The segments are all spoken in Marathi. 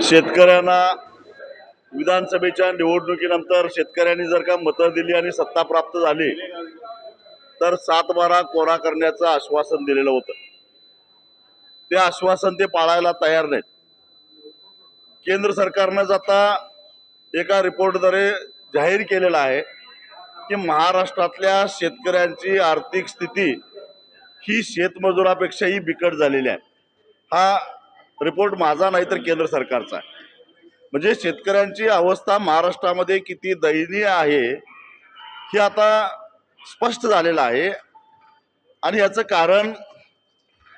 शेतकऱ्यांना विधानसभेच्या निवडणुकीनंतर शेतकऱ्यांनी जर का मतं दिली आणि सत्ता प्राप्त झाली तर 7/12 कोरा करण्याचं आश्वासन दिलेलं होतं. ते आश्वासन ते पाळायला तयार नाहीत. केंद्र सरकारनं आता एका रिपोर्टद्वारे जाहीर केलेलं आहे की महाराष्ट्रातल्या शेतकऱ्यांची आर्थिक स्थिती ही शेतमजुरापेक्षाही बिकट झालेली आहे. हा रिपोर्ट माझा नाही तर केंद्र सरकारचा आहे. म्हणजे शेतकऱ्यांची अवस्था महाराष्ट्रामध्ये किती दयनीय आहे हे आता स्पष्ट झालेलं आहे. आणि याचं कारण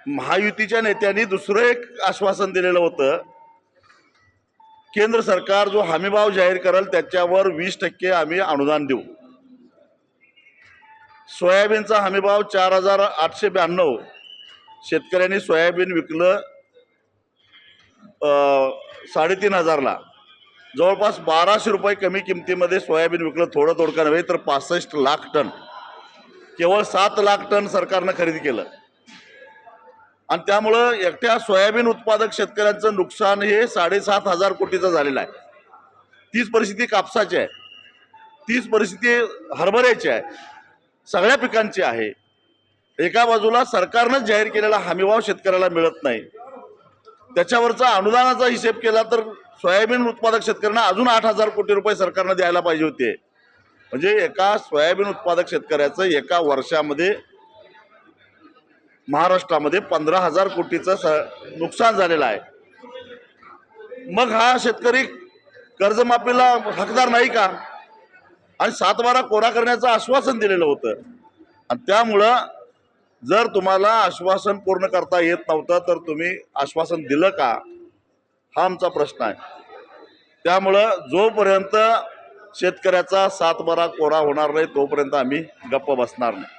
महायुतीच्या नेत्यांनी दुसरं एक आश्वासन दिलेलं होतं. केंद्र सरकार जो हमीभाव जाहीर करेल त्याच्यावर 20% आम्ही अनुदान देऊ. सोयाबीनचा हमीभाव 4,892. शेतकऱ्यांनी सोयाबीन विकलं 3,500ला. जवळपास 1,200 रुपये कमी किमतीमध्ये सोयाबीन विकलं. थोडं थोडकं नव्हे तर 65 लाख टन. केवळ 7 लाख टन सरकारनं खरेदी केलं. आणि त्यामुळं एकट्या सोयाबीन उत्पादक शेतकऱ्यांचं नुकसान हे 7,500 कोटीचं झालेलं आहे. तीच परिस्थिती कापसाची आहे, तीच परिस्थिती हरभऱ्याची आहे, सगळ्या पिकांची आहे. एका बाजूला सरकारनंच जाहीर केलेला हमीभाव शेतकऱ्याला मिळत नाही. त्याच्यावरचा अनुदानाचा हिशेब केला तर सोयाबीन उत्पादक शेतकऱ्यांना अजून 8,000 कोटी रुपये सरकारनं द्यायला पाहिजे होते. म्हणजे एका सोयाबीन उत्पादक शेतकऱ्याचं एका वर्षामध्ये महाराष्ट्रामध्ये 15,000 कोटीचं नुकसान झालेलं आहे. मग हा शेतकरी कर्जमाफीला हकदार नाही का? आणि 7/12 कोरा करण्याचं आश्वासन दिलेलं होतं. आणि त्यामुळं जर तुम्हाला आश्वासन पूर्ण करता येत नव्हतं तर तुम्ही आश्वासन दिलं का, हा आमचा प्रश्न आहे. त्यामुळं जोपर्यंत शेतकऱ्याचा 7/12 कोरा होणार नाही तोपर्यंत आम्ही गप्प बसणार नाही.